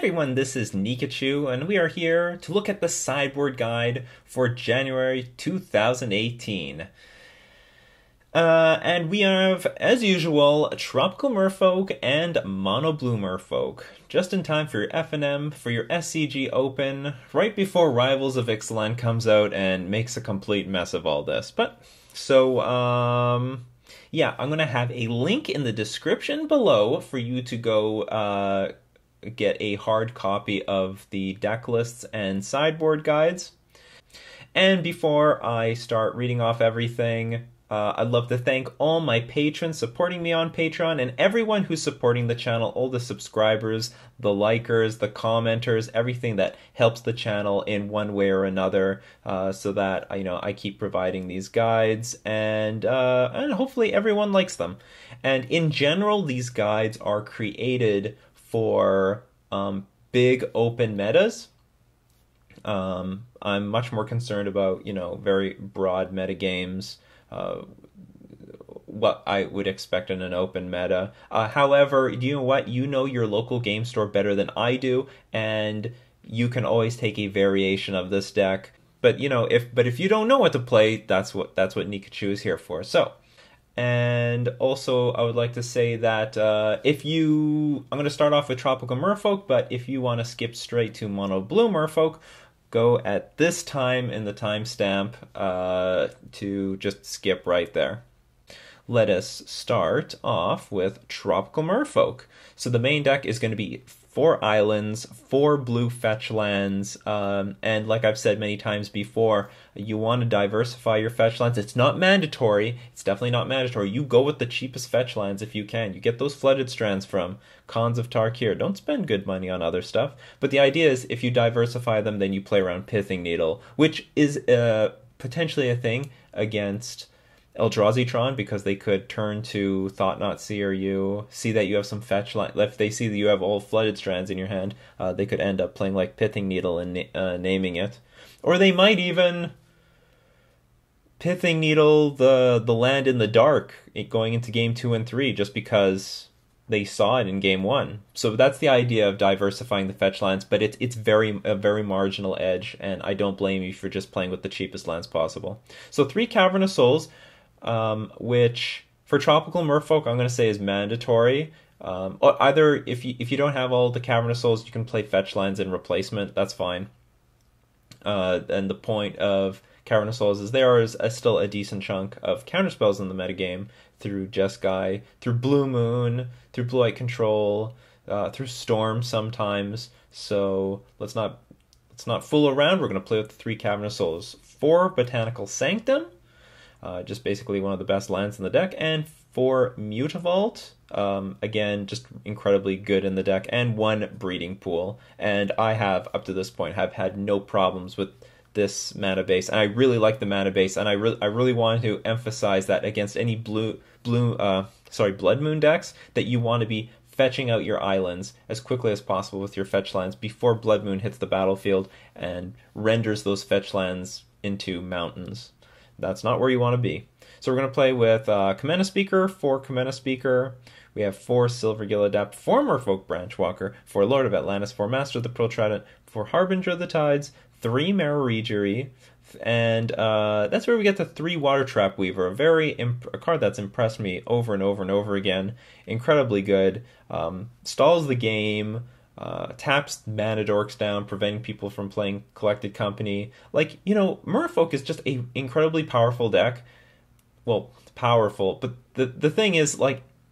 everyone, this is Nikachu, and we are here to look at the sideboard guide for January 2018. And we have, as usual, Tropical Merfolk and Mono Blue Merfolk. Just in time for your F&M, for your SCG Open, right before Rivals of Ixalan comes out and makes a complete mess of all this. Yeah, I'm going to have a link in the description below for you to go get a hard copy of the deck lists and sideboard guides. And before I start reading off everything, I'd love to thank all my patrons supporting me on Patreon and everyone who's supporting the channel, all the subscribers, the likers, the commenters, everything that helps the channel in one way or another, so that I keep providing these guides and hopefully everyone likes them. And in general, these guides are created for big open metas. I'm much more concerned about very broad meta games. What I would expect in an open meta. However, you know what? You know your local game store better than I do, and you can always take a variation of this deck. But if you don't know what to play, that's what Nikachu is here for. So, and also I would like to say that I'm going to start off with Tropical Merfolk, but if you want to skip straight to Mono Blue Merfolk, go at this time in the timestamp to just skip right there. Let us start off with Tropical Merfolk. So the main deck is going to be 4 islands, 4 blue fetch lands, and like I've said many times before, you want to diversify your fetch lands. It's not mandatory. It's definitely not mandatory. You go with the cheapest fetch lands if you can. You get those flooded strands from Khans of Tarkir. Don't spend good money on other stuff. But the idea is if you diversify them, then you play around Pithing Needle, which is potentially a thing against Eldrazi-tron, because they could turn to Thought Not Seer you, see that you have some fetch line. If they see that you have all flooded strands in your hand, they could end up playing like Pithing Needle and naming it. Or they might even Pithing Needle the land in the dark going into game 2 and 3 just because they saw it in game 1. So that's the idea of diversifying the fetch lands, but it's a very marginal edge, and I don't blame you for just playing with the cheapest lands possible. So 3 Cavern of Souls, which for Tropical Merfolk I'm going to say is mandatory. Either if you don't have all the Cavern of Souls, you can play fetch lands in replacement. That's fine. And the point of Cavern of Souls is there is still a decent chunk of counterspells in the metagame through Jeskai, through Blue Moon, through Blue-White Control, through Storm sometimes. So let's not fool around. We're going to play with the 3 Cavern of Souls. 4 Botanical Sanctum, just basically one of the best lands in the deck, and 4 Mutavault, again, just incredibly good in the deck, and 1 Breeding Pool. And I have, up to this point, have had no problems with this mana base, and I really like the mana base, and I really wanted to emphasize that against any Blood Moon decks, that you want to be fetching out your islands as quickly as possible with your fetch lands before Blood Moon hits the battlefield and renders those fetch lands into mountains. That's not where you want to be. So we're going to play with Kamena Speaker, 4 Kamena Speaker. We have 4 Silvergill Adept, 4 Merfolk Branchwalker, 4 Lord of Atlantis, 4 Master of the Pearl Trident, 4 Harbinger of the Tides, 3 Mararejeri, and that's where we get the 3 Water Trap Weaver, a card that's impressed me over and over and over again. Incredibly good. Stalls the game, taps mana dorks down, preventing people from playing Collected Company. Merfolk is just a incredibly powerful deck. Well, powerful, but the thing is,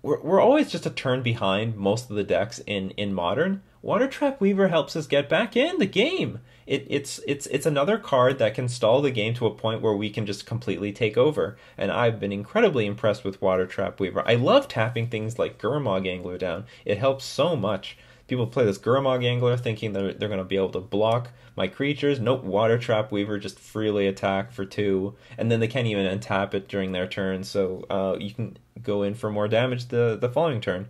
we're always just a turn behind most of the decks in Modern. Water Trap Weaver helps us get back in the game. It's another card that can stall the game to a point where we can just completely take over. And I've been incredibly impressed with Water Trap Weaver. I love tapping things like Gurmag Angler down. It helps so much. People play this Gurmag Angler thinking they're going to be able to block my creatures. Nope, Water Trap Weaver just freely attack for 2, and then they can't even untap it during their turn, so you can go in for more damage the following turn.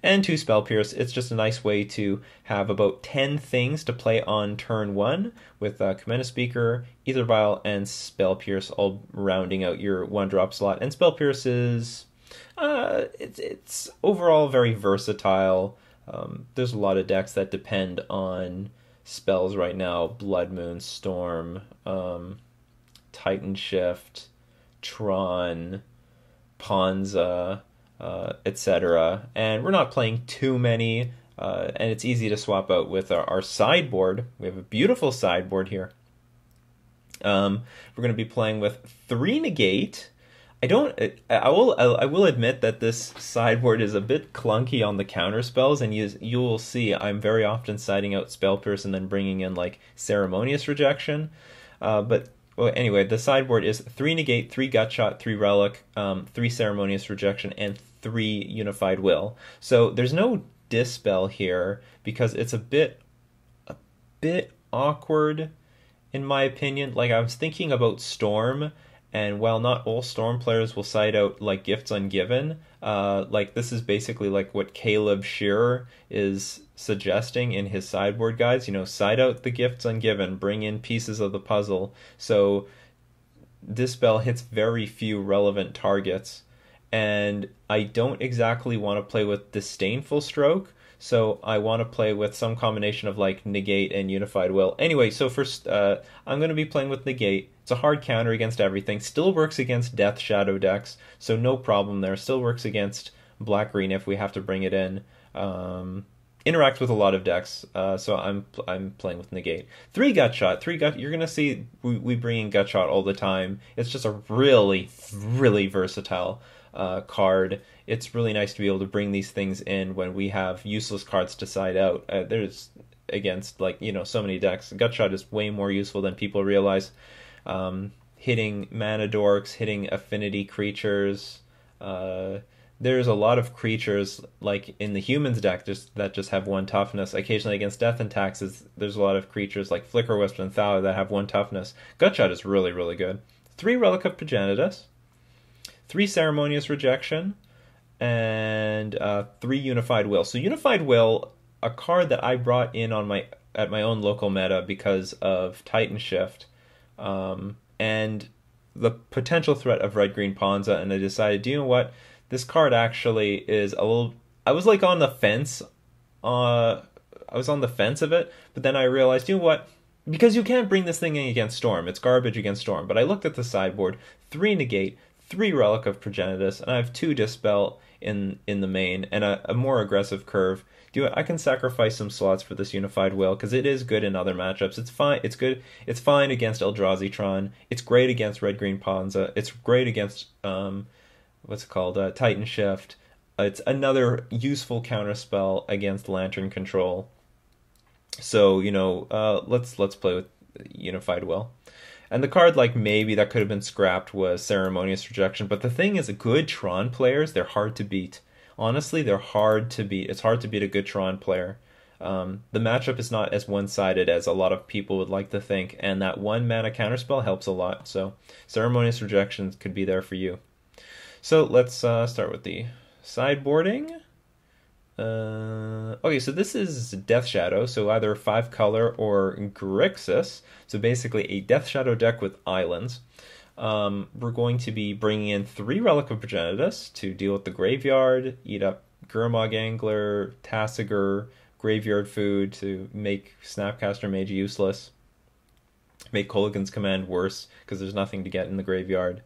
And 2 Spell Pierce. It's just a nice way to have about 10 things to play on turn 1 with Kamena Speaker, Aether Vial, and Spell Pierce all rounding out your 1-drop slot. And Spell Pierce is it's overall very versatile. There's a lot of decks that depend on spells right now: Blood Moon, Storm, Titan Shift, Tron, Ponza, etc. And we're not playing too many, and it's easy to swap out with our sideboard. We have a beautiful sideboard here. We're going to be playing with 3 negate. I will admit that this sideboard is a bit clunky on the counter spells, and you will see I'm very often siding out Spell Pierce and then bringing in like Ceremonious Rejection. But well, anyway, the sideboard is 3 negate, 3 gutshot, 3 relic, 3 Ceremonious Rejection, and 3 Unified Will. So there's no dispel here because it's a bit awkward in my opinion. Like, I was thinking about Storm, and while not all Storm players will side out like Gifts Ungiven, like this is basically like what Caleb Shearer is suggesting in his sideboard guides. You know, side out the Gifts Ungiven, bring in pieces of the puzzle. So Dispel hits very few relevant targets, and I don't exactly want to play with Disdainful Stroke. So I want to play with some combination of like Negate and Unified Will. Anyway, so first I'm going to be playing with Negate. It's a hard counter against everything. Still works against Death Shadow decks, so no problem there. Still works against Black-Green if we have to bring it in. Interacts with a lot of decks, so I'm playing with Negate. 3 Gutshot. You're going to see we bring in Gutshot all the time. It's just a really, really versatile card. It's really nice to be able to bring these things in when we have useless cards to side out. There's against, like, you know, so many decks. Gutshot is way more useful than people realize. Hitting mana dorks, hitting affinity creatures. There's a lot of creatures like in the humans deck that just have 1 toughness. Occasionally against Death and Taxes, there's a lot of creatures like Flicker Wisp and Thalia that have 1 toughness. Gutshot is really, really good. 3 Relic of Progenitus, 3 Ceremonious Rejection, and 3 Unified Will. So Unified Will, a card that I brought in on at my own local meta because of Titan Shift, and the potential threat of Red-Green Ponza, and I decided, you know what, this card actually is a little... I was like on the fence. I was on the fence of it, but then I realized, you know what, because you can't bring this thing in against Storm. It's garbage against Storm. But I looked at the sideboard, 3 Negate, 3 Relic of Progenitus, and I have 2 Dispel in the main, and a more aggressive curve. I can sacrifice some slots for this Unified Will, because it is good in other matchups. It's fine. It's good. It's fine against Eldrazi Tron. It's great against Red-Green Ponza. It's great against, what's it called? Titan Shift. It's another useful counterspell against Lantern Control. So, you know, let's play with Unified Will. And the card, like, maybe that could have been scrapped was Ceremonious Rejection. But the thing is, good Tron players, they're hard to beat. Honestly, they're hard to beat. It's hard to beat a good Tron player. The matchup is not as one-sided as a lot of people would like to think. And that 1 mana counterspell helps a lot. So Ceremonious Rejection could be there for you. So let's start with the sideboarding. Okay, so this is Death Shadow, so either 5 color or Grixis. So basically a Death Shadow deck with islands. We're going to be bringing in 3 Relic of Progenitus to deal with the graveyard, eat up Gurmag Angler, Tassiger, Graveyard Food to make Snapcaster Mage useless, make Kolaghan's Command worse because there's nothing to get in the graveyard.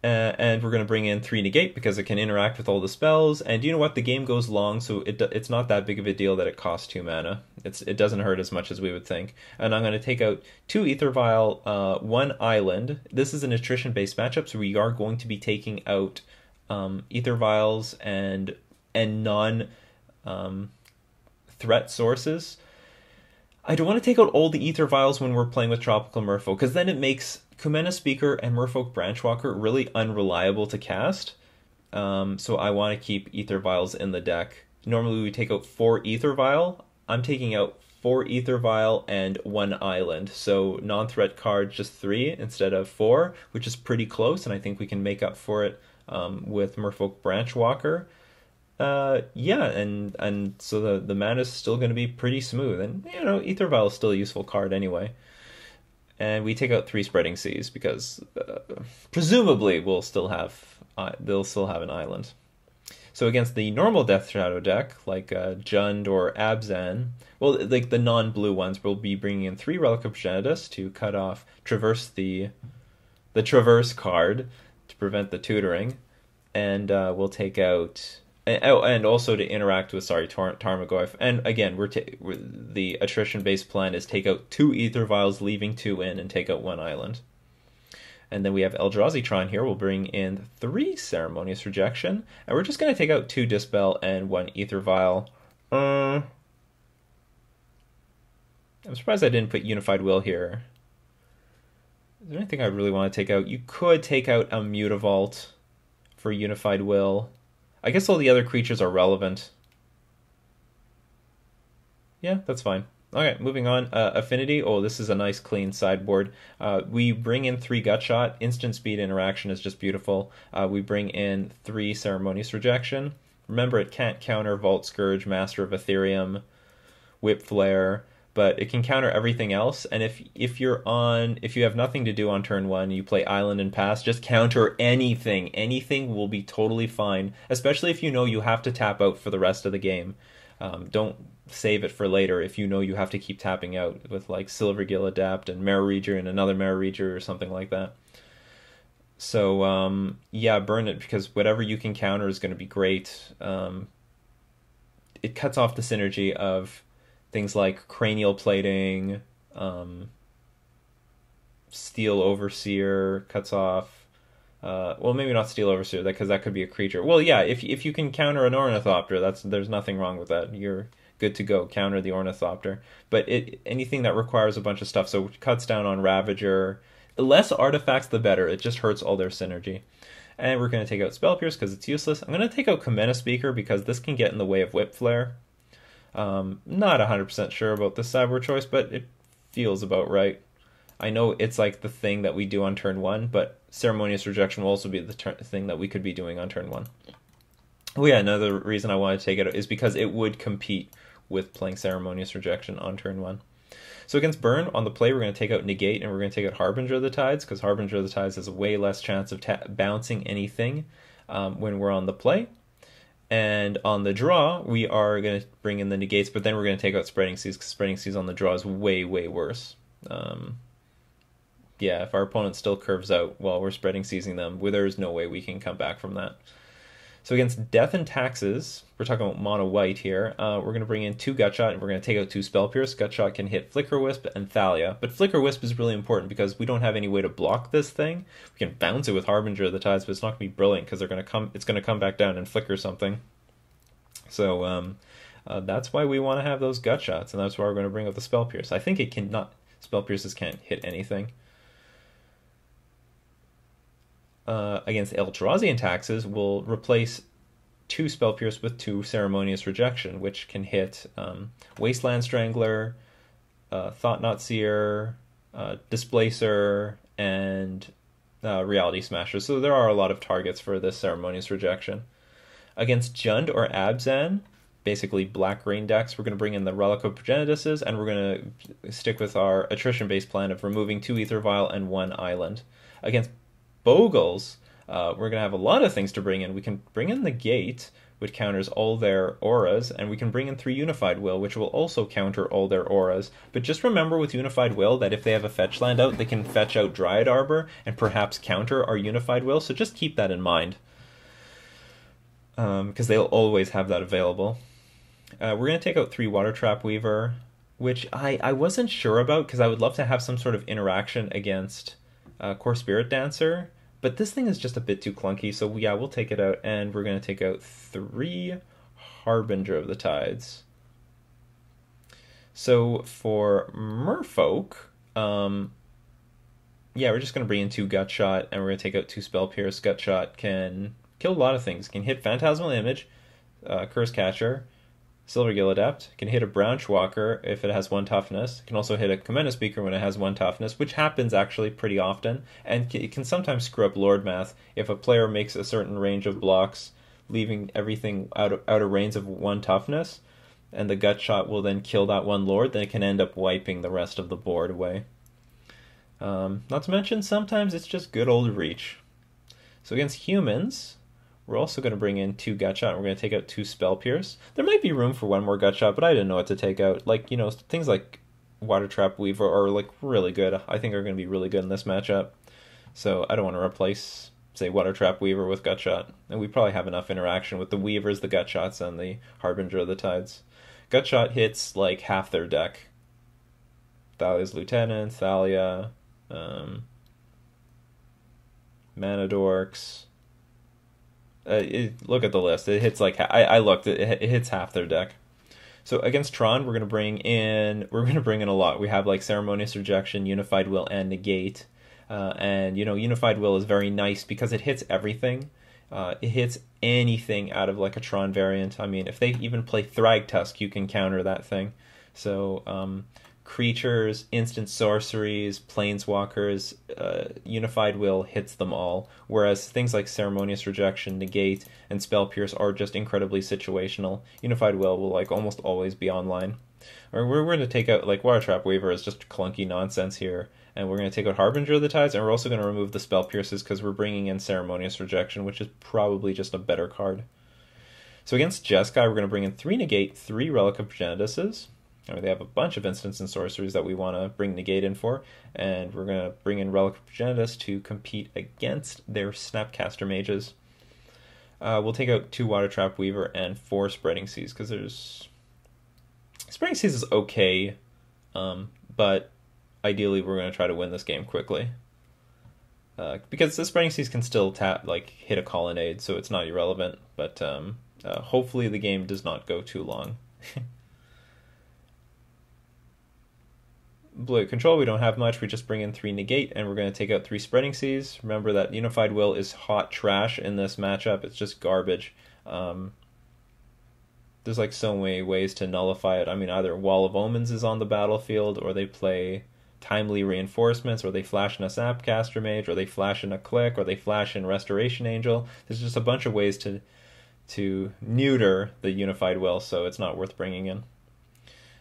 And we're going to bring in 3 Negate because it can interact with all the spells. And you know what? The game goes long, so it's not that big of a deal that it costs 2 mana. It doesn't hurt as much as we would think. And I'm going to take out 2 Aether Vial, 1 Island. This is an attrition-based matchup, so we are going to be taking out Aether Vials and non threat sources. I don't want to take out all the Aether Vials when we're playing with Tropical Merfolk, because then it makes Kumena Speaker and Merfolk Branchwalker really unreliable to cast. So I want to keep Aether Vials in the deck. Normally we take out 4 Aether Vial. I'm taking out 4 Aether Vial and 1 Island. So non-threat card just 3 instead of 4, which is pretty close, and I think we can make up for it with Merfolk Branchwalker. Yeah, and so the mana is still going to be pretty smooth. And, you know, Aether Vial is still a useful card anyway. And we take out 3 Spreading Seas because presumably they'll still have an island. So against the normal Death Shadow deck, like Jund or Abzan, well, like the non-blue ones, we'll be bringing in 3 Relic of Progenitus to cut off Traverse the Traverse card to prevent the tutoring, and we'll take out. And also to interact with, Tarmogoyf. And again, the attrition-based plan is take out 2 Ether Vials, leaving 2 in, and take out 1 island. And then we have Eldrazi Tron here. We'll bring in 3 Ceremonious Rejection. And we're just going to take out 2 Dispel and 1 Ether Vial. I'm surprised I didn't put Unified Will here. Is there anything I really want to take out? You could take out a Mutavault for Unified Will. I guess all the other creatures are relevant. Yeah, that's fine. Okay, moving on. Affinity. Oh, this is a nice clean sideboard. We bring in 3 Gutshot. Instant speed interaction is just beautiful. We bring in 3 Ceremonious Rejection. Remember, it can't counter Vault Scourge, Master of Ethereum, Whip Flare, but it can counter everything else. And if you have nothing to do on turn 1, you play Island and pass, just counter anything. Anything will be totally fine, especially if you know you have to tap out for the rest of the game. Don't save it for later if you know you have to keep tapping out with like Silvergill Adapt and Mirror Reader and another Mirror Reader or something like that. So yeah, burn it, because whatever you can counter is going to be great. It cuts off the synergy of things like Cranial Plating, Steel Overseer cuts off. Well, maybe not Steel Overseer, because that could be a creature. Well, yeah, if you can counter an Ornithopter, there's nothing wrong with that. You're good to go. Counter the Ornithopter. But anything that requires a bunch of stuff, so it cuts down on Ravager. The less artifacts, the better. It just hurts all their synergy. And we're going to take out Spell Pierce because it's useless. I'm going to take out Kamena Speaker because this can get in the way of Whip Flare. Not 100% sure about this sideboard choice, but it feels about right. I know it's like the thing that we do on turn 1, but Ceremonious Rejection will also be the thing that we could be doing on turn 1. Oh yeah, another reason I want to take it is because it would compete with playing Ceremonious Rejection on turn 1. So against Burn, on the play, we're going to take out Negate, and we're going to take out Harbinger of the Tides, because Harbinger of the Tides has a way less chance of bouncing anything when we're on the play. And on the draw, we are going to bring in the Negates, but then we're going to take out Spreading Seas, because Spreading Seas on the draw is way, way worse. Yeah, if our opponent still curves out while we're Spreading Seizing them, there's no way we can come back from that. So against Death and Taxes, we're talking about mono white here, we're going to bring in 2 Gutshot, and we're going to take out 2 Spell Pierce. Gutshot can hit Flicker Wisp and Thalia, but Flicker Wisp is really important because we don't have any way to block this thing. We can bounce it with Harbinger of the Tides, but it's not going to be brilliant because it's going to come back down and flicker something. So that's why we want to have those Gutshots, and that's why we're going to bring up the Spell Pierce. I think Spell Pierces can't hit anything. Against Eldrazi and Taxes, we'll replace 2 Spell Pierce with 2 Ceremonious Rejection, which can hit Wasteland Strangler, Thought Knot Seer, Displacer, and Reality Smasher. So there are a lot of targets for this Ceremonious Rejection. Against Jund or Abzan, basically black-green decks, we're going to bring in the Relic of Progenituses, and we're going to stick with our attrition-based plan of removing 2 Ether Vial and 1 Island. Against Bogles, we're going to have a lot of things to bring in. We can bring in the Gate, which counters all their auras, and we can bring in 3 Unified Will, which will also counter all their auras. But just remember with Unified Will that if they have a fetch land out, they can fetch out Dryad Arbor and perhaps counter our Unified Will, so just keep that in mind, because they'll always have that available. We're going to take out 3 Water Trap Weaver, which I wasn't sure about because I would love to have some sort of interaction against Core Spirit Dancer, but this thing is just a bit too clunky, so yeah, we'll take it out, and we're going to take out 3 Harbinger of the Tides. So for Merfolk, yeah, we're just going to bring in 2 Gutshot, and we're going to take out 2 Spell Pierce. Gutshot can kill a lot of things. Can hit Phantasmal Image, Curse Catcher, Silvergill Adept, can hit a Branchwalker if it has 1 toughness, can also hit a Kamena Speaker when it has 1 toughness, which happens actually pretty often, and it can sometimes screw up Lord Math if a player makes a certain range of blocks, leaving everything out of range of 1 toughness, and the Gutshot will then kill that 1 Lord, then it can end up wiping the rest of the board away. Not to mention, sometimes it's just good old reach. So against humans, We're also going to bring in 2 Gutshot. We're going to take out 2 Spell Pierce. There might be room for 1 more Gutshot, but I didn't know what to take out. Like, you know, things like Water Trap Weaver are like really good. I think are going to be really good in this matchup. So I don't want to replace, say, Water Trap Weaver with Gutshot. And we probably have enough interaction with the Weavers, the Gutshots, and the Harbinger of the Tides. Gutshot hits like half their deck. Thalia's Lieutenant, Thalia, Mana Dorks. Look at the list. It hits like I looked. It hits half their deck. So against Tron, we're gonna bring in a lot. We have like Ceremonious Rejection, Unified Will, and Negate. And you know, Unified Will is very nice because it hits everything. It hits anything out of like a Tron variant. I mean, if they even play Thragtusk, you can counter that thing. So creatures, instant sorceries, planeswalkers, Unified Will hits them all, whereas things like Ceremonious Rejection, Negate, and Spell Pierce are just incredibly situational. Unified Will like almost always be online. Or we're going to take out, like, Water Trap Weaver is just clunky nonsense here, and we're going to take out Harbinger of the Tides, and we're also going to remove the Spell Pierces because we're bringing in Ceremonious Rejection, which is probably just a better card. So against Jeskai, we're going to bring in 3 Negate, 3 Relic of Progenituses. They have a bunch of instants and sorceries that we want to bring Negate in for, and we're going to bring in Relic of Progenitus to compete against their Snapcaster Mages. We'll take out 2 Water Trap Weaver and 4 Spreading Seas, because there's... Spreading Seas is okay, but ideally we're going to try to win this game quickly. Because the Spreading Seas can still hit a Colonnade, so it's not irrelevant, but hopefully the game does not go too long. Blue control, we don't have much. We just bring in 3 Negate, and we're going to take out 3 Spreading Seas. Remember that Unified Will is hot trash in this matchup. It's just garbage. There's like so many ways to nullify it. I mean, either Wall of Omens is on the battlefield, or they play Timely Reinforcements, or they flash in a Snapcaster Mage, or they flash in a Click, or they flash in Restoration Angel. There's just a bunch of ways to neuter the Unified Will, so it's not worth bringing in.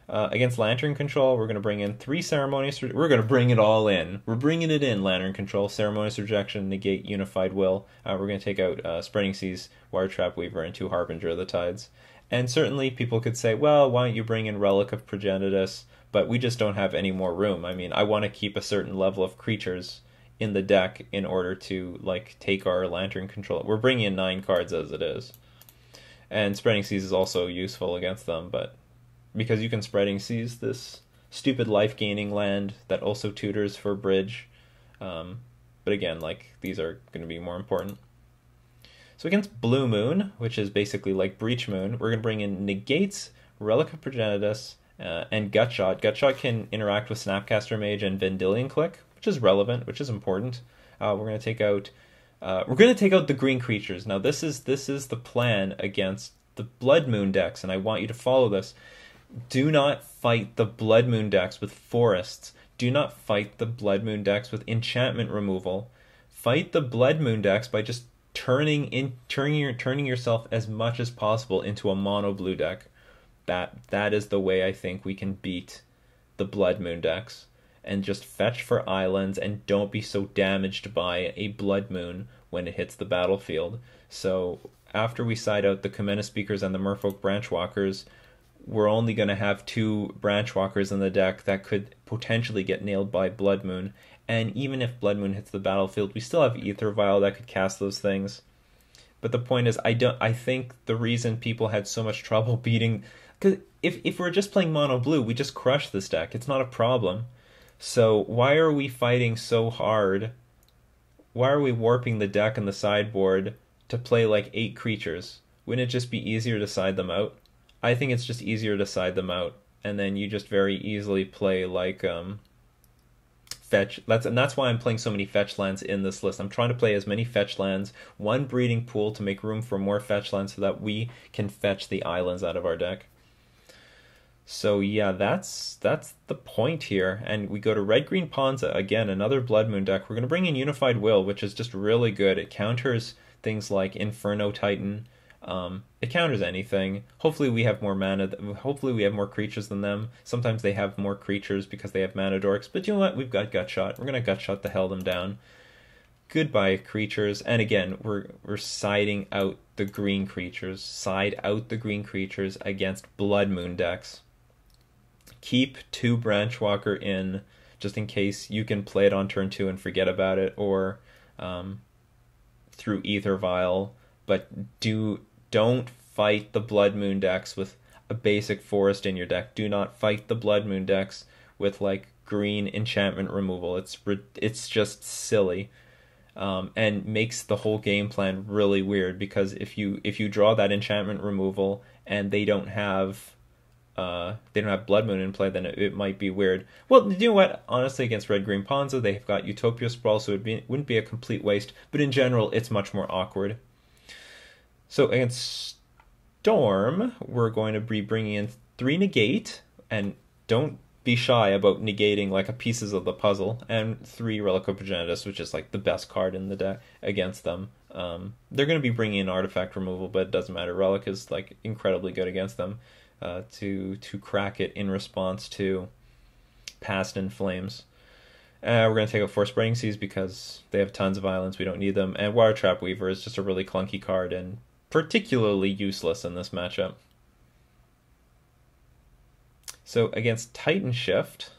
Against Lantern Control, we're going to bring in 3 Ceremonious... We're going to bring it all in. We're bringing it in, Lantern Control, Ceremonious Rejection, Negate, Unified Will. We're going to take out Spreading Seas, Water Trap Weaver, and 2 Harbinger of the Tides. And certainly people could say, well, why don't you bring in Relic of Progenitus? But we just don't have any more room. I mean, I want to keep a certain level of creatures in the deck in order to, like, take our Lantern Control. We're bringing in 9 cards as it is. And Spreading Seas is also useful against them, but... because you can Spreading Seas this stupid life-gaining land that also tutors for bridge. But again, like, these are going to be more important. So against Blue Moon, which is basically like Breach Moon, we're going to bring in Negates, Relic of Progenitus, and Gutshot. Gutshot can interact with Snapcaster Mage and Vendilion Click, which is relevant, which is important. We're going to take out the green creatures. Now this is the plan against the Blood Moon decks, and I want you to follow this. Do not fight the Blood Moon decks with forests. Do not fight the Blood Moon decks with enchantment removal. Fight the Blood Moon decks by just turning yourself as much as possible into a mono blue deck. That is the way I think we can beat the Blood Moon decks. And just fetch for islands and don't be so damaged by a Blood Moon when it hits the battlefield. So after we side out the Kumena Speakers and the Merfolk Branchwalkers, we're only going to have 2 Branchwalkers in the deck that could potentially get nailed by Blood Moon. And even if Blood Moon hits the battlefield, we still have Aether Vial that could cast those things. But the point is, I think the reason people had so much trouble beating... because if we're just playing mono blue, we just crush this deck. It's not a problem. So why are we fighting so hard? Why are we warping the deck and the sideboard to play like 8 creatures? Wouldn't it just be easier to side them out? I think it's just easier to side them out, and then you just very easily play like fetch. That's why I'm playing so many fetch lands in this list. I'm trying to play as many fetch lands, 1 breeding pool to make room for more fetch lands so that we can fetch the islands out of our deck. So yeah, that's the point here. And we go to Red Green Ponza, again, another Blood Moon deck. We're going to bring in Unified Will, which is just really good. It counters things like Inferno Titan. It counters anything. Hopefully we have more mana. Hopefully we have more creatures than them. Sometimes they have more creatures because they have mana dorks. But you know what? We've got Gutshot. We're going to Gutshot the hell them down. goodbye creatures. And again, we're siding out the green creatures. Side out the green creatures against Blood Moon decks. Keep 2 Branchwalker in, just in case you can play it on turn 2 and forget about it, or through Ether Vial. But don't fight the Blood Moon decks with a basic forest in your deck. Do not fight the Blood Moon decks with like green enchantment removal. It's just silly. And makes the whole game plan really weird, because if you draw that enchantment removal and they don't have Blood Moon in play, then it might be weird. Well, you know what? Honestly, against Red Green Ponza, they've got Utopia Sprawl, so wouldn't be a complete waste. But in general, it's much more awkward. So against Storm, we're going to be bringing in 3 Negate, and don't be shy about negating like a pieces of the puzzle, and 3 Relic of Progenitus, which is like the best card in the deck against them. They're going to be bringing in artifact removal, but it doesn't matter. Relic is like incredibly good against them. To crack it in response to Past in Flames. We're going to take out 4 Spreading Seas because they have tons of islands. We don't need them. And Water Trap Weaver is just a really clunky card and particularly useless in this matchup. So against Titan Shift,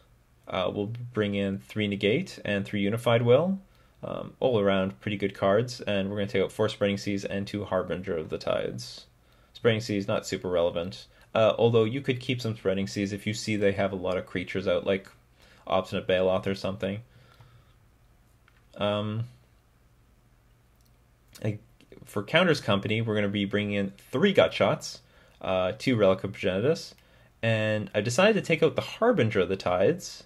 we'll bring in 3 Negate and 3 Unified Will. All around pretty good cards. And we're going to take out 4 Spreading Seas and 2 Harbinger of the Tides. Spreading Seas, not super relevant. Although you could keep some Spreading Seas if you see they have a lot of creatures out, like Obstinate Bailoth or something. For Counters Company, we're going to be bringing in 3 Gutshots, 2 Relic of Progenitus, and I decided to take out the Harbinger of the Tides.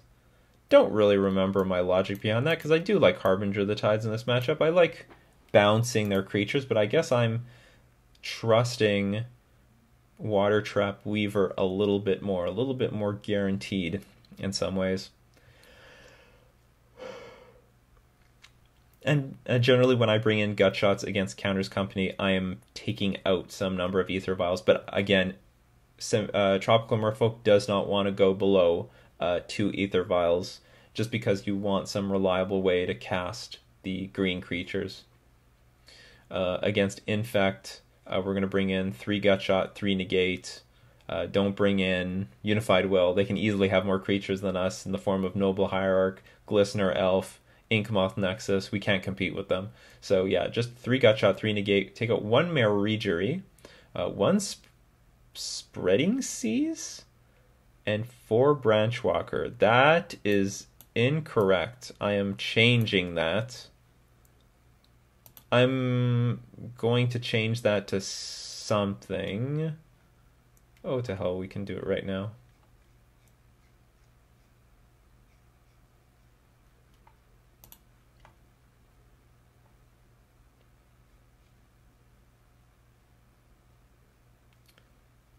Don't really remember my logic behind that, because I do like Harbinger of the Tides in this matchup. I like bouncing their creatures, but I guess I'm trusting Water Trap Weaver a little bit more guaranteed in some ways. And generally when I bring in Gutshots against Counters Company, I am taking out some number of Ether Vials. But again, Tropical Merfolk does not want to go below 2 Ether Vials, just because you want some reliable way to cast the green creatures. Against Infect, we're going to bring in 3 Gutshot, 3 Negate. Don't bring in Unified Will. They can easily have more creatures than us in the form of Noble Hierarch, Glistener Elf, Inkmoth Nexus. We can't compete with them. So yeah, just 3 Gutshot, 3 Negate. Take out 1 Maregeary, 1 Spreading Seas, and 4 Branchwalker. That is incorrect. I am changing that. I'm going to change that to something. Oh, to hell, we can do it right now.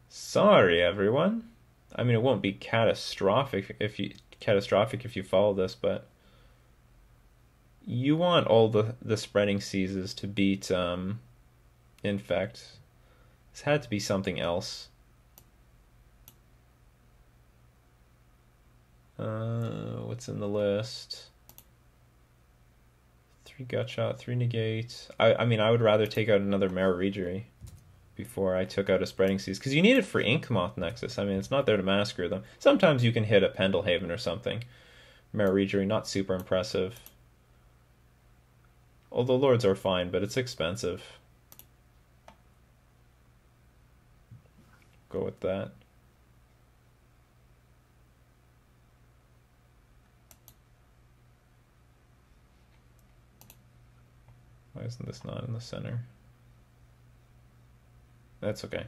Sorry, everyone. I mean, it won't be catastrophic if you follow this, but you want all the Spreading Seas to beat Infect. This had to be something else. What's in the list? 3 Gutshot, 3 Negate. I mean, I would rather take out another Maregeary before I took out a Spreading Seas, because you need it for Inkmoth Nexus. I mean, it's not there to massacre them. Sometimes you can hit a Pendelhaven or something. Maregeary, not super impressive. Although Lords are fine, but it's expensive. Go with that. Why isn't this not in the center? That's okay.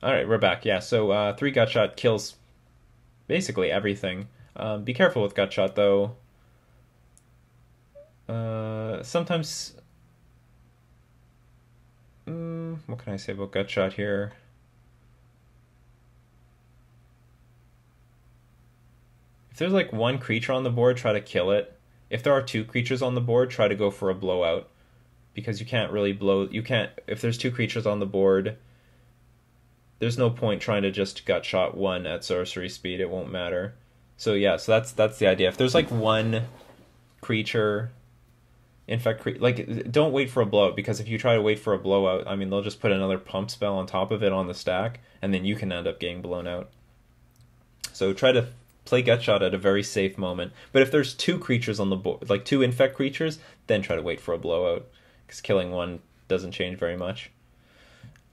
Alright, we're back. Yeah, so 3 Gutshot kills basically everything. Be careful with Gutshot, though. Sometimes... what can I say about Gutshot here? If there's like 1 creature on the board, try to kill it. If there are 2 creatures on the board, try to go for a blowout. Because you can't really blow... You can't... If there's 2 creatures on the board... there's no point trying to just gut shot one at sorcery speed. It won't matter. So yeah, so that's the idea. If there's like one creature, like don't wait for a blowout, because if you try to wait for a blowout, I mean they'll just put another pump spell on top of it on the stack, and then you can end up getting blown out. So try to play gut shot at a very safe moment. But if there's two creatures on the board, like two infect creatures, then try to wait for a blowout, because killing one doesn't change very much.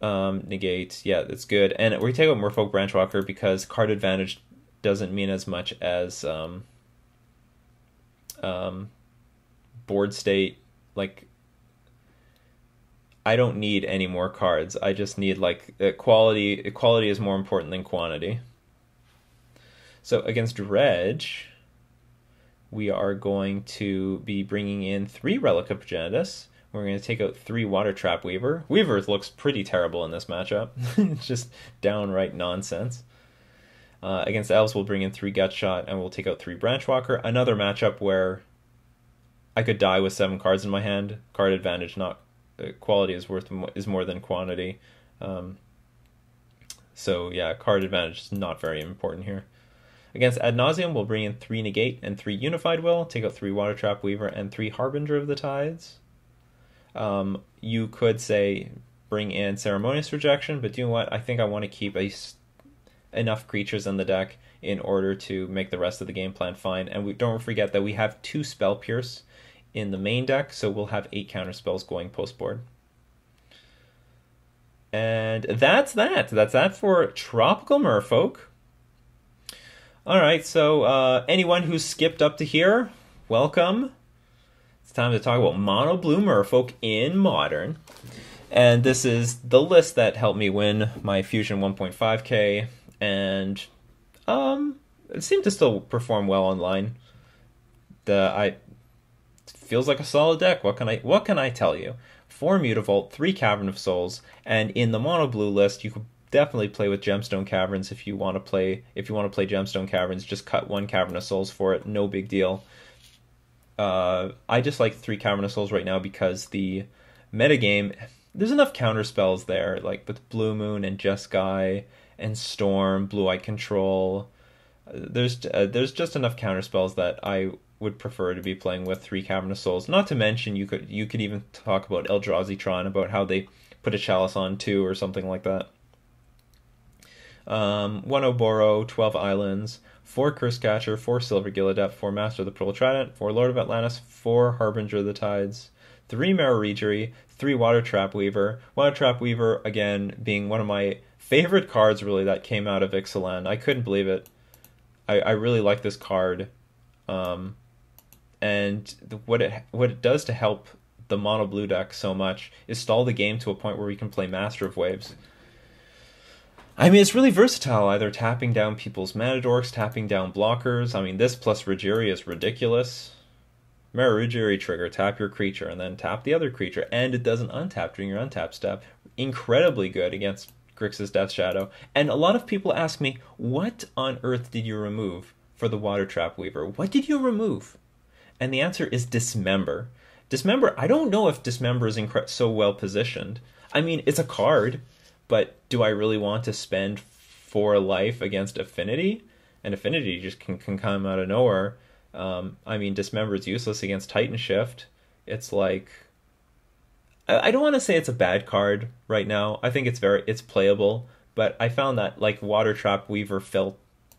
Negate, yeah, that's good. And we take out Merfolk Branchwalker because card advantage doesn't mean as much as board state. Like, I don't need any more cards. I just need like quality. Quality is more important than quantity. So against Reg, we are going to be bringing in 3 Relic of Progenitus. We're going to take out 3 Water Trap Weaver. Weaver looks pretty terrible in this matchup. It's just downright nonsense. Against Elves, we'll bring in 3 Gut Shot, and we'll take out 3 Branchwalker. Another matchup where I could die with 7 cards in my hand. Card advantage, not quality, is more than quantity. So yeah, card advantage is not very important here. Against Ad Nauseam, we'll bring in 3 Negate and 3 Unified Will, take out 3 Water Trap Weaver and 3 Harbinger of the Tides. You could say bring in Ceremonious Rejection, but you know what? I think I want to keep enough creatures in the deck in order to make the rest of the game plan fine. And we don't forget that we have 2 Spell Pierce in the main deck, so we'll have 8 counter spells going post board. And that's that. That's that for Tropical Merfolk. Alright, so anyone who's skipped up to here, welcome. It's time to talk about Mono Blue Merfolk in Modern. And this is the list that helped me win my Fusion 1.5K, and it seemed to still perform well online. It feels like a solid deck. What can I tell you? 4 Mutavault, 3 Cavern of Souls, and in the Mono Blue list, you could definitely play with Gemstone Caverns if you want to play. If you want to play Gemstone Caverns, just cut 1 Cavern of Souls for it. No big deal. I just like 3 Cavern of Souls right now because the metagame, there's enough counter spells there, like with Blue Moon and Jeskai and Storm, Blue-Eye Control. There's just enough counter spells that I would prefer to be playing with 3 Cavern of Souls. Not to mention you could even talk about Eldrazi-Tron, about how they put a Chalice on too or something like that. 1 Oboro, 12 Islands, 4 Cursecatcher, 4 Silver Gilladept, 4 Master of the Purple Trident, 4 Lord of Atlantis, 4 Harbinger of the Tides, 3 Maraudery, 3 Water Trap Weaver. Water Trap Weaver, again, being one of my favorite cards, really, that came out of Ixalan. I couldn't believe it. I really like this card. And what it does to help the Mono Blue deck so much is stall the game to a point where we can play Master of Waves. I mean, it's really versatile, either tapping down people's mana dorks, tapping down blockers. I mean, this plus Rugiri is ridiculous. Rugiri trigger, tap your creature, and then tap the other creature, and it doesn't untap during your untap step. Incredibly good against Grixis Death Shadow. And a lot of people ask me, what on earth did you remove for the Water Trap Weaver? What did you remove? And the answer is Dismember. Dismember, I don't know if Dismember is so well positioned. I mean, it's a card, but do I really want to spend 4 life against Affinity? And Affinity just can come out of nowhere. I mean, Dismember is useless against Titan Shift. It's like, I don't want to say it's a bad card right now. I think it's playable, but I found that like Water Trap Weaver felt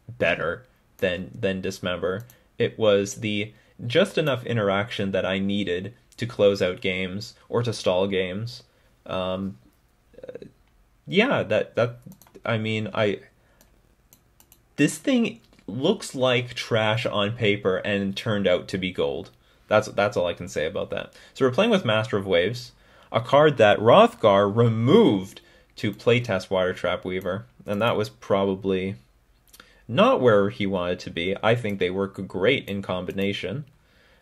better than Dismember. It was the just enough interaction that I needed to close out games or to stall games. Yeah, this thing looks like trash on paper and turned out to be gold. That's all I can say about that. So we're playing with Master of Waves, a card that Rothgar removed to playtest Water Trap Weaver, and that was probably not where he wanted to be. I think they work great in combination.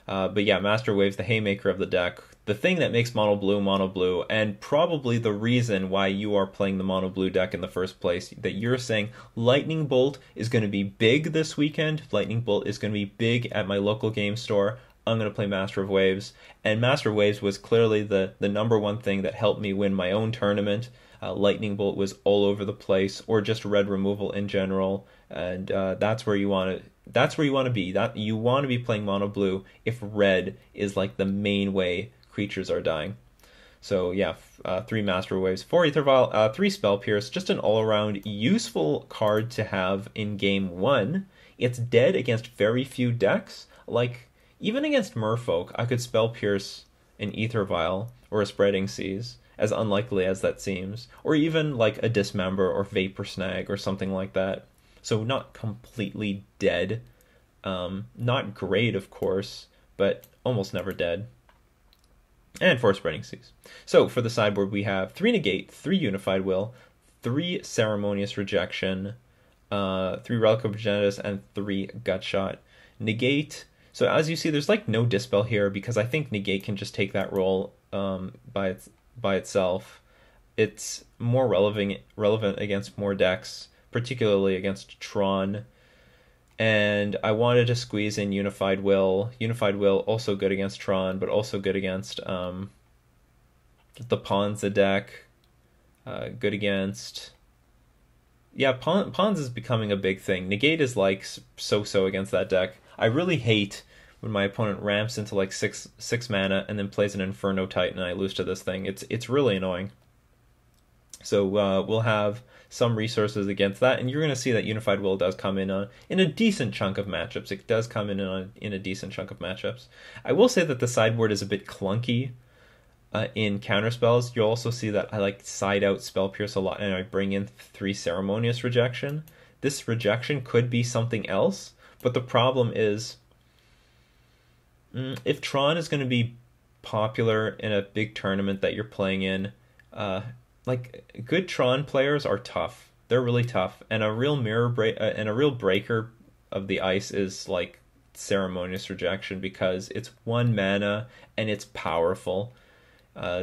But yeah, Master Waves, the haymaker of the deck, the thing that makes Mono Blue, and probably the reason why you are playing the Mono Blue deck in the first place, that you're saying Lightning Bolt is going to be big this weekend, Lightning Bolt is going to be big at my local game store. I'm going to play Master of Waves. And Master of Waves was clearly the number one thing that helped me win my own tournament. Lightning Bolt was all over the place, or just red removal in general, and that's where you want to. That's where you want to be. That you want to be playing mono blue if red is like the main way creatures are dying. So yeah, 3 Master Waves, 4 Aether Vial, 3 Spell Pierce, just an all-around useful card to have in game 1. It's dead against very few decks. Like, even against Merfolk, I could Spell Pierce an Aether Vial or a Spreading Seas, as unlikely as that seems. Or even like a Dismember or Vapor Snag or something like that. So not completely dead. Not great, of course, but almost never dead. And 4 Spreading Seas. So for the sideboard, we have 3 Negate, 3 Unified Will, 3 Ceremonious Rejection, 3 Relic of Progenitus, and 3 Gutshot. Negate. So as you see, there's like no Dispel here because I think Negate can just take that role by itself. It's more relevant against more decks, particularly against Tron. And I wanted to squeeze in Unified Will. Unified Will also good against Tron, but also good against the Ponza deck. Good against... Yeah, Pawns is becoming a big thing. Negate is like so-so against that deck. I really hate when my opponent ramps into like 6 mana and then plays an Inferno Titan and I lose to this thing. It's really annoying. So we'll have some resources against that, and you're going to see that Unified Will does come in a decent chunk of matchups. It does come in a decent chunk of matchups. I will say that the sideboard is a bit clunky in counterspells. You'll also see that I like side out Spell Pierce a lot, and I bring in 3 Ceremonious Rejection. This rejection could be something else, but the problem is if Tron is going to be popular in a big tournament that you're playing in, like good Tron players are tough. They're really tough, and a real and a real breaker of the ice is like Ceremonious Rejection because it's 1 mana and it's powerful.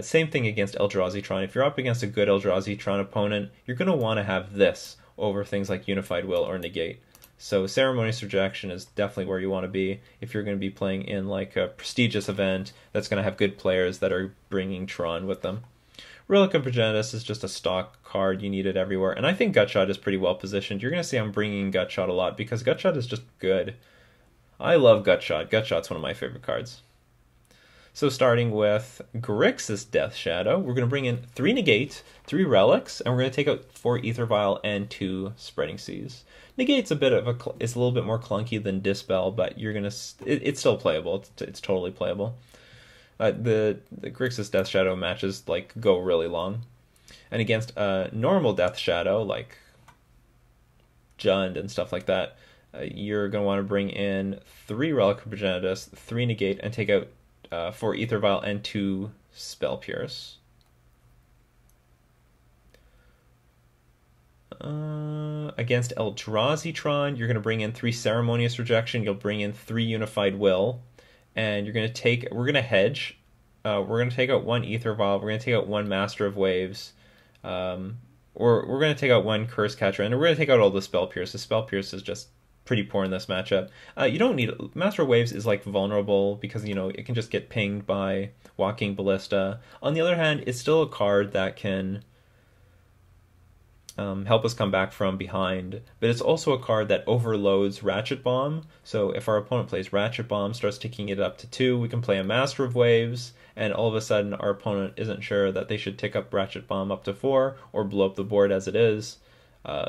Same thing against Eldrazi Tron. If you're up against a good Eldrazi Tron opponent, you're going to want to have this over things like Unified Will or Negate. So Ceremonious Rejection is definitely where you want to be if you're going to be playing in like a prestigious event that's going to have good players that are bringing Tron with them. Relic of Progenitus is just a stock card. You need it everywhere. And I think Gutshot is pretty well positioned. You're going to see I'm bringing Gutshot a lot because Gutshot is just good. I love Gutshot. Gutshot's one of my favorite cards. So starting with Grixis Death Shadow, we're going to bring in 3 Negate, 3 Relics, and we're going to take out 4 Aether Vial and 2 Spreading Seas. Negate's a little bit more clunky than Dispel, but you're going to... It's still playable. It's totally playable. The Grixis Death Shadow matches like go really long, and against a normal Death Shadow like Jund and stuff like that, you're going to want to bring in 3 Relic of Progenitus, 3 Negate, and take out 4 Aether Vial and 2 Spell Pierce. Against Eldrazi Tron, you're going to bring in 3 Ceremonious Rejection. You'll bring in 3 Unified Will. And we're going to hedge. We're going to take out 1 Aether Vial. We're going to take out 1 Master of Waves. We're going to take out 1 Curse Catcher. And we're going to take out all the Spell Pierce. The Spell Pierce is just pretty poor in this matchup. You don't need... Master of Waves is like vulnerable because, you know, it can just get pinged by Walking Ballista. On the other hand, it's still a card that can... help us come back from behind, but it's also a card that overloads Ratchet Bomb. So if our opponent plays Ratchet Bomb, starts ticking it up to 2, we can play a Master of Waves, and all of a sudden our opponent isn't sure that they should tick up Ratchet Bomb up to 4 or blow up the board as it is.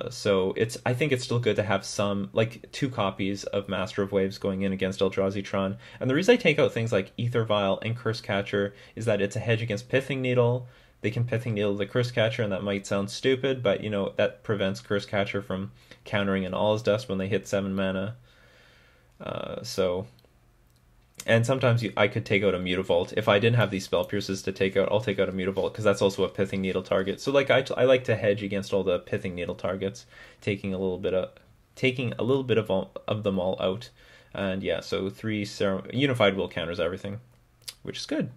So I think it's still good to have some, like 2 copies of Master of Waves going in against Eldrazi Tron. And the reason I take out things like Aether Vial and Curse Catcher is that it's a hedge against Pithing Needle. They can Pithing Needle the Curse Catcher, and that might sound stupid, but, you know, that prevents Curse Catcher from countering an All's Dust when they hit 7 mana. And sometimes I could take out a Mutavault. If I didn't have these Spell Pierces to take out, I'll take out a Mutavault, because that's also a Pithing Needle target. So, like, I like to hedge against all the Pithing Needle targets, taking a little bit of them all out. And, yeah, so 3 Unified Will counters everything, which is good.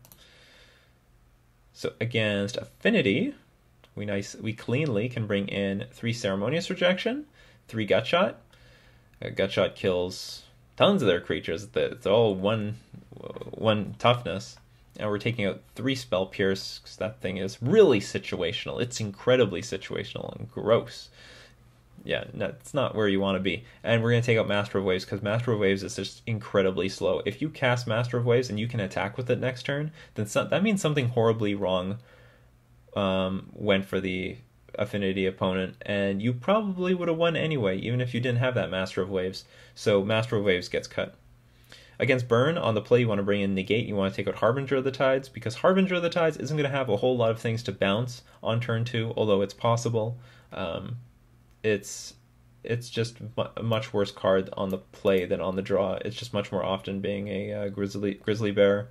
So against Affinity, we cleanly can bring in 3 Ceremonious Rejection, 3 Gutshot. Gutshot kills tons of their creatures. It's all one one toughness, and we're taking out 3 Spell Pierce because that thing is really situational. It's incredibly situational and gross. Yeah, that's not where you want to be. And we're going to take out Master of Waves because Master of Waves is just incredibly slow. If you cast Master of Waves and you can attack with it next turn, then that means something horribly wrong went for the Affinity opponent, and you probably would have won anyway, even if you didn't have that Master of Waves. So Master of Waves gets cut. Against Burn, on the play, you want to bring in Negate. You want to take out Harbinger of the Tides, because Harbinger of the Tides isn't going to have a whole lot of things to bounce on turn 2, although it's possible. It's just a much worse card on the play than on the draw. It's just much more often being a grizzly bear.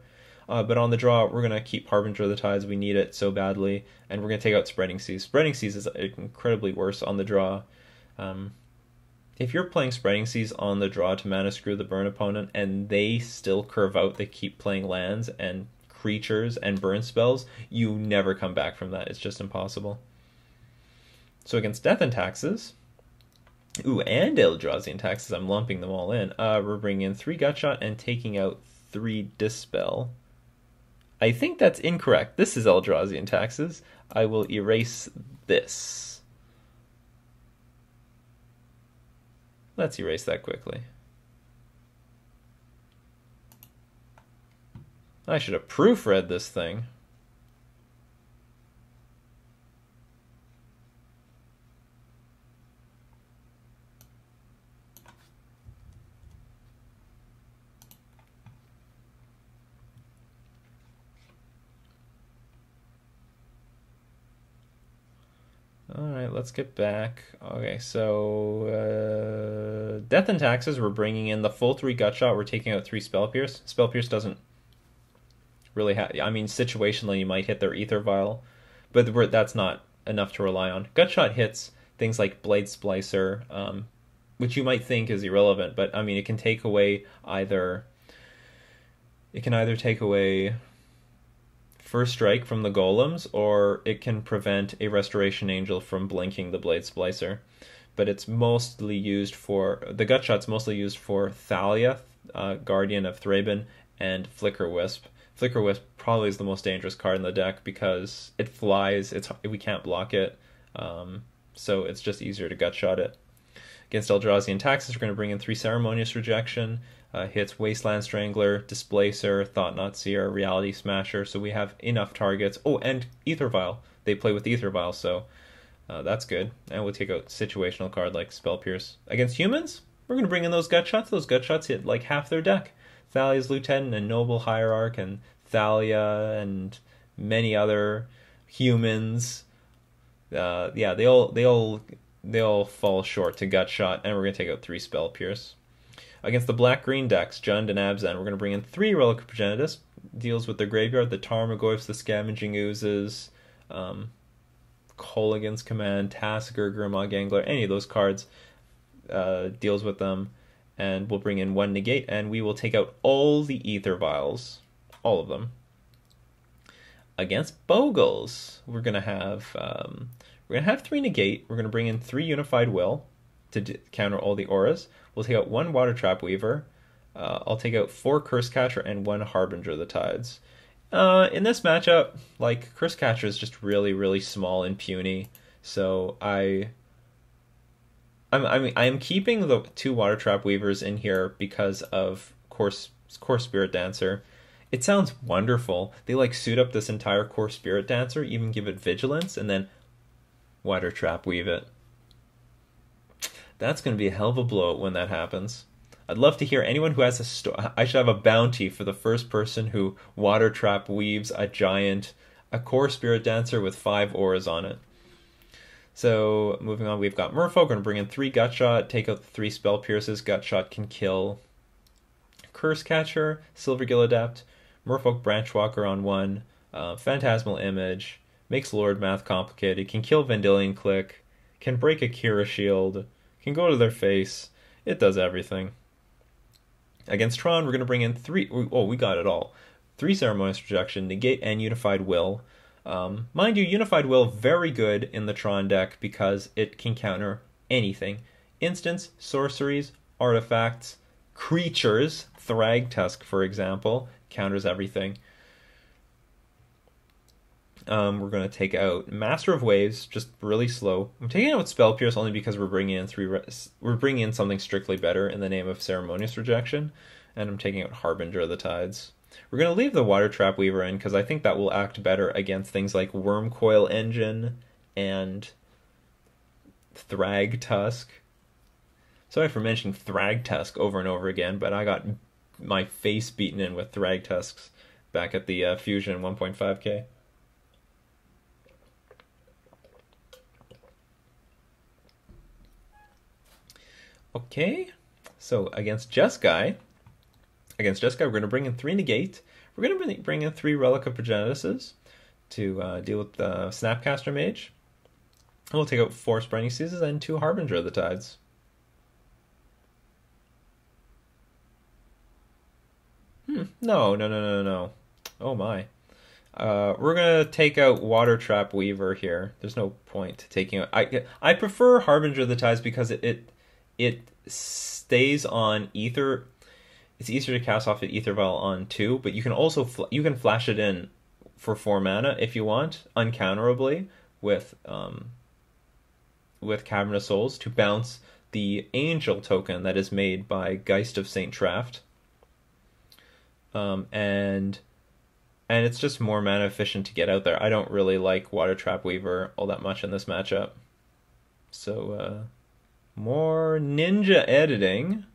But on the draw, we're going to keep Harbinger of the Tides. We need it so badly. And we're going to take out Spreading Seas. Spreading Seas is incredibly worse on the draw. If you're playing Spreading Seas on the draw to mana screw the burn opponent, and they still curve out, they keep playing lands and creatures and burn spells, you never come back from that. It's just impossible. So against Death and Taxes, and Eldrazi Taxes, I'm lumping them all in. We're bringing in 3 Gutshot and taking out 3 Dispel. I think that's incorrect. This is Eldrazi Taxes. I will erase this. Let's erase that quickly. I should have proofread this thing. Alright, let's get back. Okay, so Death and Taxes, we're bringing in the full 3 Gutshot. We're taking out 3 Spell Pierce. Spell Pierce doesn't really have... I mean, situationally, you might hit their Ether Vial, but that's not enough to rely on. Gutshot hits things like Blade Splicer, which you might think is irrelevant, but, I mean, it can take away either... It can either take away First Strike from the golems, or it can prevent a Restoration Angel from blinking the Blade Splicer. But it's mostly used for... The Gutshot's mostly used for Thalia, Guardian of Thraben, and Flicker Wisp. Flicker Wisp probably is the most dangerous card in the deck because it flies, we can't block it, so it's just easier to Gutshot it. Against Eldrazi Taxes, we're going to bring in 3 Ceremonious Rejection, hits Wasteland Strangler, Displacer, Thought-Knot Seer, Reality Smasher, so we have enough targets. Oh, and Ether Vial. They play with Ether Vial, so that's good. And we'll take a situational card like Spell Pierce. Against humans, we're going to bring in those Gutshots. Those Gutshots hit like half their deck. Thalia's Lieutenant and Noble Hierarch and Thalia and many other humans. Yeah, they all fall short to Gutshot, and we're going to take out 3 Spell Pierce. Against the black-green decks, Jund and Abzan, we're going to bring in 3 Relic of Progenitus. Deals with the graveyard, the Tarmogoyfs, the Scavenging Oozes, Kolaghan's Command, Tasker, Grimmaw Gangler, any of those cards deals with them. And we'll bring in 1 Negate, and we will take out all the Ether Vials. All of them. Against Bogles, we're going to have 3 Negate. We're going to bring in 3 Unified Will to counter all the auras. We'll take out 1 Water Trap Weaver. I'll take out 4 Curse Catcher and 1 Harbinger of the Tides. In this matchup, like, Curse Catcher is just really, really small and puny. So I'm keeping the 2 Water Trap Weavers in here because of Core Spirit Dancer. It sounds wonderful. They like suit up this entire Core Spirit Dancer, even give it Vigilance, and then Water Trap Weave it. That's going to be a hell of a blowout when that happens. I'd love to hear anyone who has I should have a bounty for the first person who Water Trap Weaves a Core Spirit Dancer with 5 auras on it. So, moving on, we've got Merfolk. We're going to bring in 3 Gutshot, take out the 3 Spell Pierces. Gutshot can kill Curse Catcher, Silvergill Adept, Merfolk Branchwalker on 1, Phantasmal Image, makes Lord Math complicated, can kill Vendilion Click, can break a Kira Shield, can go to their face. It does everything. Against Tron, we're going to bring in 3... Oh, we got it all. 3 Ceremonious Rejection, Negate, and Unified Will. Mind you, Unified Will, very good in the Tron deck because it can counter anything. Instants, sorceries, artifacts, creatures, Thragtusk, for example, counters everything. We're going to take out Master of Waves, just really slow. I'm taking out Spell Pierce only because we're bringing in we're bringing in something strictly better in the name of Ceremonious Rejection, and I'm taking out Harbinger of the Tides. We're going to leave the Water Trap Weaver in because I think that will act better against things like Wormcoil Engine and Thragtusk. Sorry for mentioning Thragtusk over and over again, but I got my face beaten in with Thragtusks back at the Fusion 1.5K. Okay, so against Jeskai, we're going to bring in 3 Negate. We're going to bring in 3 Relic of Progenitus to deal with the Snapcaster Mage. And we'll take out 4 Spreading Seasons and 2 Harbinger of the Tides. No. Oh my. We're going to take out Water Trap Weaver here. There's no point to taking out... I prefer Harbinger of the Tides because it stays on Ether. It's easier to cast off at Ether Vial on 2, but you can also you can flash it in for 4 mana if you want, uncounterably, with Cavern of Souls to bounce the Angel token that is made by Geist of Saint Traft. And it's just more mana efficient to get out there. I don't really like Water Trap Weaver all that much in this matchup. So, more ninja editing.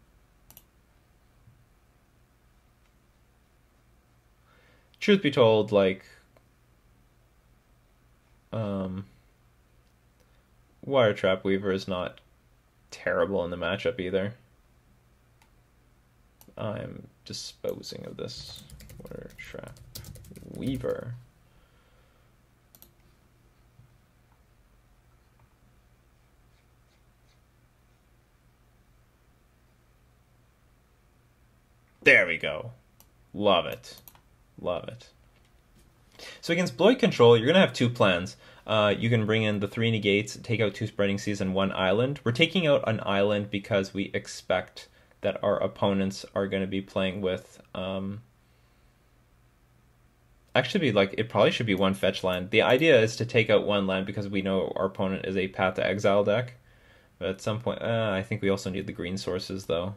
Truth be told, like, Water Trap Weaver is not terrible in the matchup either. I'm disposing of this Water Trap Weaver. There we go. Love it. Love it. So against Bloid Control, you're going to have 2 plans. You can bring in the 3 Negates, take out 2 Spreading Seas and 1 Island. We're taking out an Island because we expect that our opponents are going to be playing with... Actually, it probably should be 1 fetch land. The idea is to take out 1 land because we know our opponent is a Path to Exile deck. But at some point, I think we also need the green sources, though,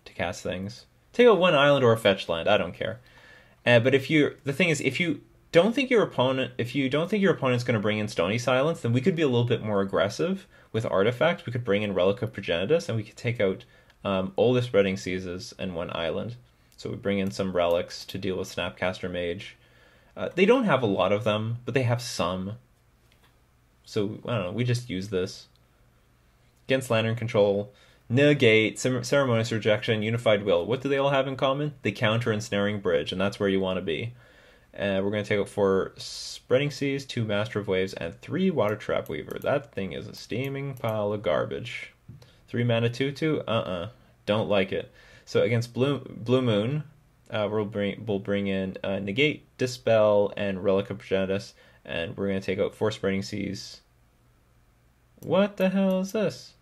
to cast things. Take out 1 island or a fetch land, I don't care. But the thing is, if you don't think your opponent's going to bring in Stony Silence, then we could be a little bit more aggressive with Artifact. We could bring in Relic of Progenitus, and we could take out all the Spreading Seas and 1 island. So we bring in some relics to deal with Snapcaster Mage. They don't have a lot of them, but they have some. So, I don't know, we just use this. Against Lantern Control, Negate, Ceremonious Rejection, Unified Will. What do they all have in common? They counter Ensnaring Bridge, and that's where you want to be. We're going to take out 4 Spreading Seas, 2 Master of Waves, and 3 Water Trap Weaver. That thing is a steaming pile of garbage. 3 mana 2/2? Don't like it. So against Blue Moon, we'll bring in Negate, Dispel, and Relic of Progenitus, and we're going to take out 4 Spreading Seas. What the hell is this?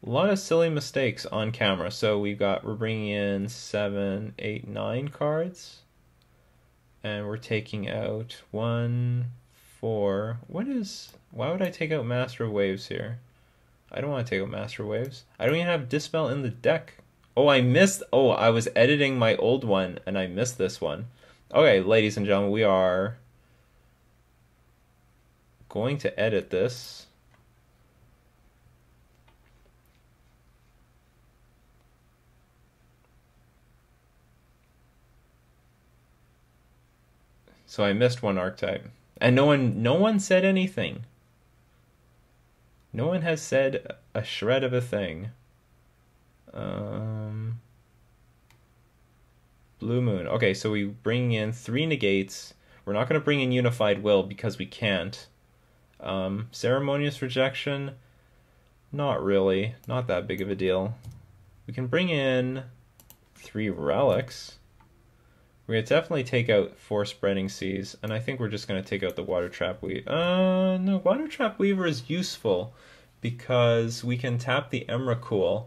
A lot of silly mistakes on camera. So we're bringing in 7, 8, 9 cards, and we're taking out 1, 4. Why would I take out Master of Waves here? I don't want to take out Master of Waves. I don't even have Dispel in the deck. Oh, I was editing my old one, and I missed this one. Okay, ladies and gentlemen, we are going to edit this. So I missed 1 archetype. And no one said anything. No one has said a shred of a thing. Blue Moon. Okay, so we bring in 3 Negates. We're not going to bring in Unified Will because we can't. Ceremonious Rejection. Not really. Not that big of a deal. We can bring in 3 Relics. We're going to definitely take out 4 Spreading Seas, and I think we're just going to take out the Water Trap Weaver. No, Water Trap Weaver is useful because we can tap the Emrakul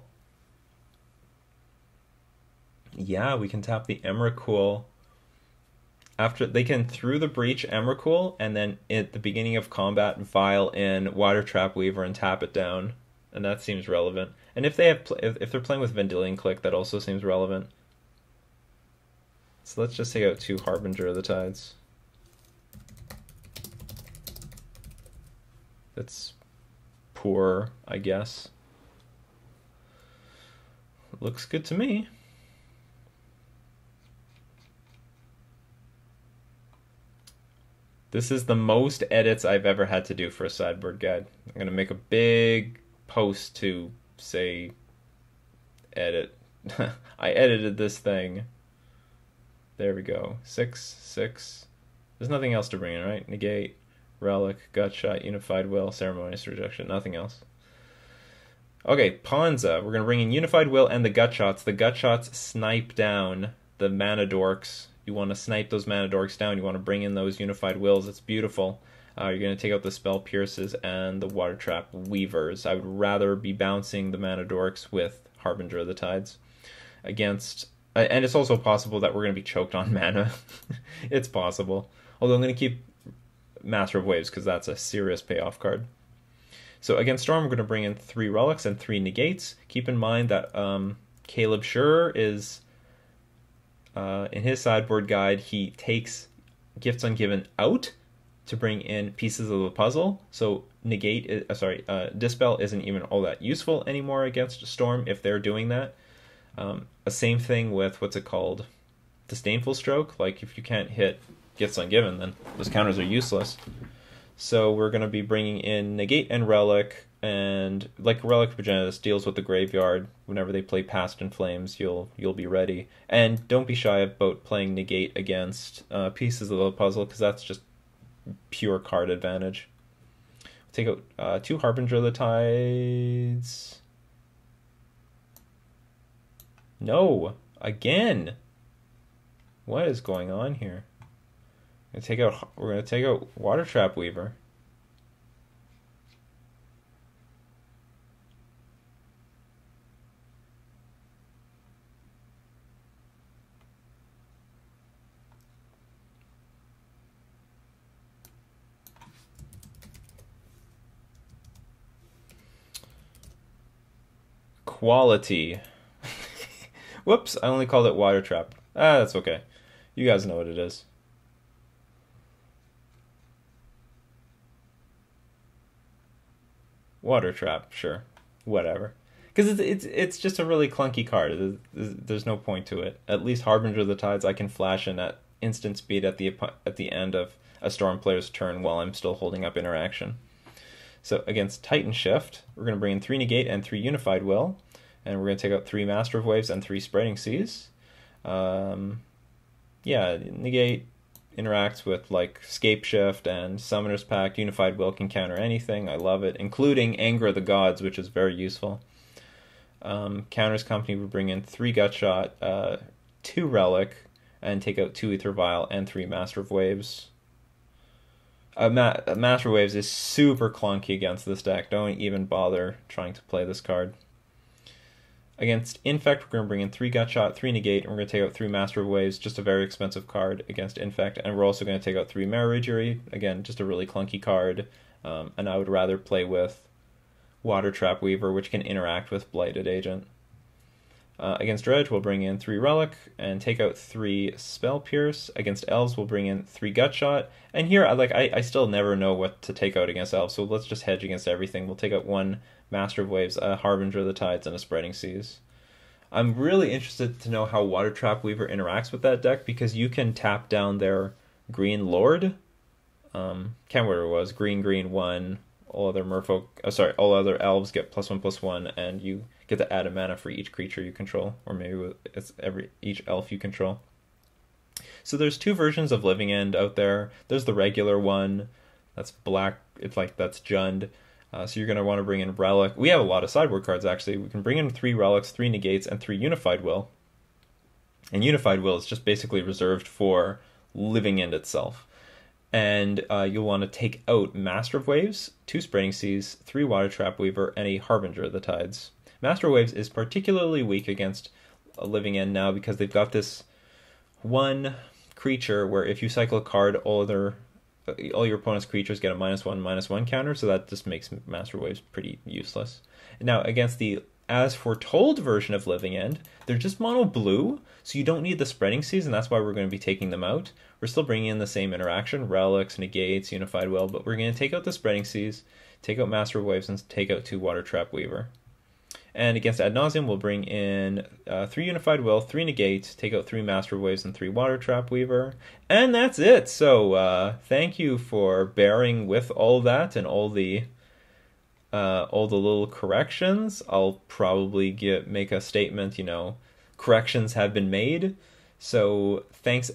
Yeah, we can tap the Emrakul. After they can through the breach Emrakul, and then at the beginning of combat vial in Water Trap Weaver and tap it down, and that seems relevant. And if they have if they're playing with Vendilion Click, that also seems relevant. So let's just take out 2 Harbinger of the Tides. That's poor, I guess. Looks good to me. This is the most edits I've ever had to do for a sideboard guide. I'm going to make a big post to say edit. I edited this thing. There we go. 6, 6. There's nothing else to bring in, right? Negate, Relic, Gutshot, Unified Will, Ceremonious Rejection. Nothing else. Okay, Ponza. We're going to bring in Unified Will and the Gutshots. The Gutshots snipe down the Mana Dorks. You want to snipe those Mana Dorks down. You want to bring in those Unified Wills. It's beautiful. You're going to take out the Spell Pierces and the Water Trap Weavers. I would rather be bouncing the Mana Dorks with Harbinger of the Tides against... and it's also possible that we're going to be choked on mana. It's possible. Although I'm going to keep Master of Waves because that's a serious payoff card. So against Storm, we're going to bring in 3 Relics and 3 Negates. Keep in mind that Caleb Schur is... in his sideboard guide, he takes Gifts Ungiven out to bring in pieces of the puzzle. So Dispel isn't even all that useful anymore against Storm if they're doing that. The same thing with, what's it called? Disdainful Stroke. Like, if you can't hit Gifts Ungiven, then those counters are useless. So we're going to be bringing in Negate and Relic, and like Relic Progenitus deals with the graveyard. Whenever they play Past in Flames, you'll be ready. And don't be shy about playing Negate against pieces of the puzzle, because that's just pure card advantage. Take out 2 Harbinger of the Tides. No, again. What is going on here? We're gonna take out Water Trap Weaver. Quality. Whoops, I only called it Water Trap. That's okay. You guys know what it is. Water Trap, sure. Whatever. Because it's just a really clunky card. There's no point to it. At least Harbinger of the Tides I can flash in at instant speed at the end of a Storm player's turn while I'm still holding up interaction. So against Titan Shift, we're going to bring in 3 Negate and 3 Unified Will. And we're going to take out 3 Master of Waves and 3 Spreading Seas. Yeah, Negate interacts with like Scape Shift and Summoner's Pact. Unified Will can counter anything. I love it, including Anger of the Gods, which is very useful. Counters Company would bring in 3 Gutshot, 2 Relic, and take out 2 Aether Vial and 3 Master of Waves. Master of Waves is super clunky against this deck. Don't even bother trying to play this card. Against Infect, we're going to bring in 3 Gutshot, 3 Negate, and we're going to take out 3 Master of Waves, just a very expensive card against Infect. And we're also going to take out 3 Maraudgery, again, just a really clunky card. And I would rather play with Water Trap Weaver, which can interact with Blighted Agent. Against Dredge, we'll bring in 3 Relic and take out 3 Spell Pierce. Against Elves, we'll bring in 3 Gutshot. And here, I still never know what to take out against Elves, so let's just hedge against everything. We'll take out 1 Master of Waves, a Harbinger of the Tides, and a Spreading Seas. I'm really interested to know how Water Trap Weaver interacts with that deck, because you can tap down their Green Lord. Can't remember what it was. Green, 1. All other Merfolk, all other elves get +1/+1, and you get to add a mana for each creature you control, or maybe it's each elf you control. So there's 2 versions of Living End out there. There's the regular one, that's black. It's like that's Jund. So you're going to want to bring in Relic. We have a lot of sideboard cards, actually. We can bring in 3 Relics, 3 Negates, and 3 Unified Will. And Unified Will is just basically reserved for Living End itself. And you'll want to take out Master of Waves, 2 Spreading Seas, 3 Water Trap Weaver, and a Harbinger of the Tides. Master of Waves is particularly weak against a living end now because they've got this one creature where if you cycle a card, all your opponent's creatures get a -1/-1 counter, so that just makes Master Waves pretty useless. Now, against the As Foretold version of Living End, they're just mono blue, so you don't need the Spreading Seas, and that's why we're going to be taking them out. We're still bringing in the same interaction, relics, negates, unified will, but we're going to take out the Spreading Seas, take out Master Waves, and take out 2 Water Trap Weaver. And against Ad Nauseam, we'll bring in 3 Unified Will, 3 Negate, take out 3 Master Waves and 3 Water Trap Weaver. And that's it! So, thank you for bearing with all that and all the little corrections. I'll probably make a statement, corrections have been made. So thanks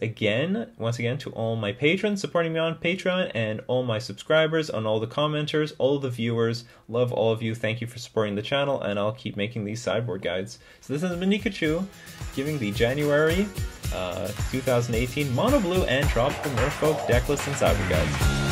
once again to all my patrons supporting me on Patreon and all my subscribers and all the commenters, all the viewers. Love all of you. Thank you for supporting the channel, and I'll keep making these sideboard guides. So this has been Nikachu giving the January 2018 Mono Blue and Tropical Merfolk Decklist and Sideboard guides.